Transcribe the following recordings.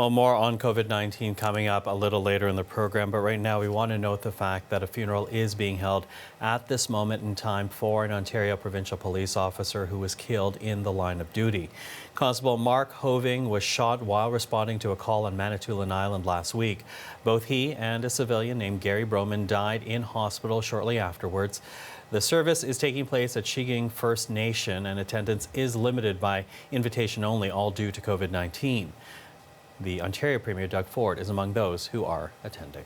Well, more on COVID-19 coming up a little later in the program, but right now we want to note the fact that a funeral is being held at this moment in time for an Ontario Provincial Police officer who was killed in the line of duty. Constable Marc Hovingh was shot while responding to a call on Manitoulin Island last week. Both he and a civilian named Gary Broman died in hospital shortly afterwards. The service is taking place at Shiging First Nation, and attendance is limited by invitation only, all due to COVID-19. The Ontario Premier Doug Ford is among those who are attending.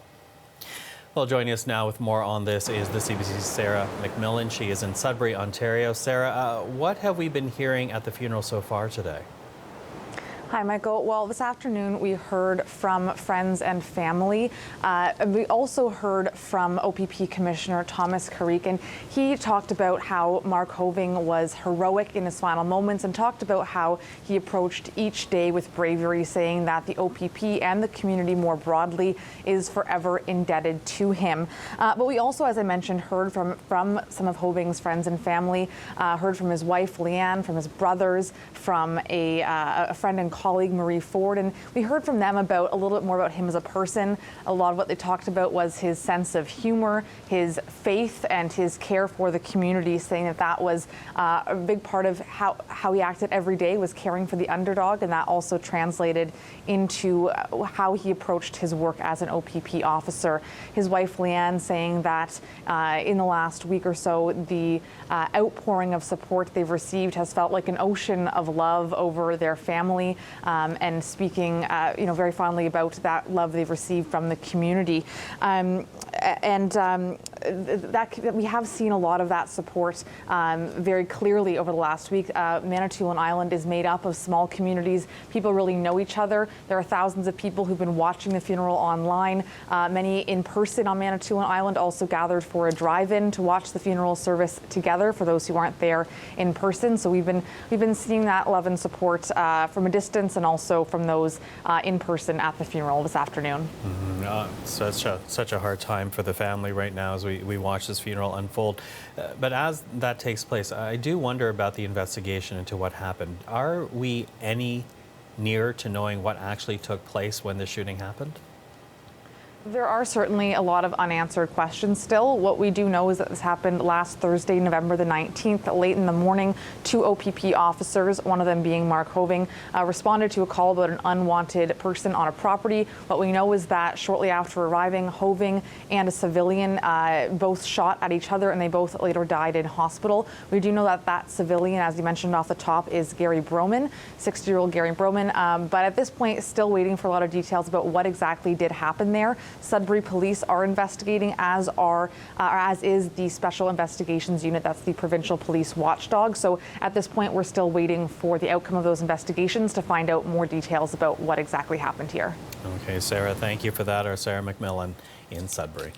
Well, joining us now with more on this is the CBC's Sarah McMillan. She is in Sudbury, Ontario. Sarah, what have we been hearing at the funeral so far today? Hi, Michael. Well, this afternoon we heard from friends and family. We also heard from OPP Commissioner Thomas Carrick, and he talked about how Marc Hovingh was heroic in his final moments and talked about how he approached each day with bravery, saying that the OPP and the community more broadly is forever indebted to him. But we also, as I mentioned, heard from some of Hovingh's friends and family, heard from his wife, Leanne, from his brothers, from a friend and colleague, Marie Ford, and we heard from them about a little bit more about him as a person. A lot of what they talked about was his sense of humor, his faith, and his care for the community, saying that that was a big part of how he acted every day, was caring for the underdog, and that also translated into how he approached his work as an OPP officer. His wife, Leanne, saying that in the last week or so, the outpouring of support they've received has felt like an ocean of love over their family. And speaking, very fondly about that love they've received from the community, that we have seen a lot of that support very clearly over the last week. Manitoulin Island is made up of small communities. People really know each other. There are thousands of people who've been watching the funeral online. Many in person on Manitoulin Island also gathered for a drive-in to watch the funeral service together for those who aren't there in person. So we've been seeing that love and support from a distance and also from those in person at the funeral this afternoon. Such a hard time for the family right now as we watch this funeral unfold. But as that takes place, I do wonder about the investigation into what happened. Are we any nearer to knowing what actually took place when the shooting happened? There are certainly a lot of unanswered questions still. What we do know is that this happened last Thursday, November the 19th, late in the morning. 2 OPP officers, one of them being Marc Hovingh, responded to a call about an unwanted person on a property. What we know is that shortly after arriving, Hovingh and a civilian both shot at each other, and they both later died in hospital. We do know that that civilian, as you mentioned off the top, is Gary Broman, 60-year-old Gary Broman. But at this point, still waiting for a lot of details about what exactly did happen there. Sudbury Police are investigating, as is the Special Investigations Unit. That's the Provincial Police Watchdog. So at this point, we're still waiting for the outcome of those investigations to find out more details about what exactly happened here. Okay, Sarah, thank you for that. Our Sarah McMillan in Sudbury.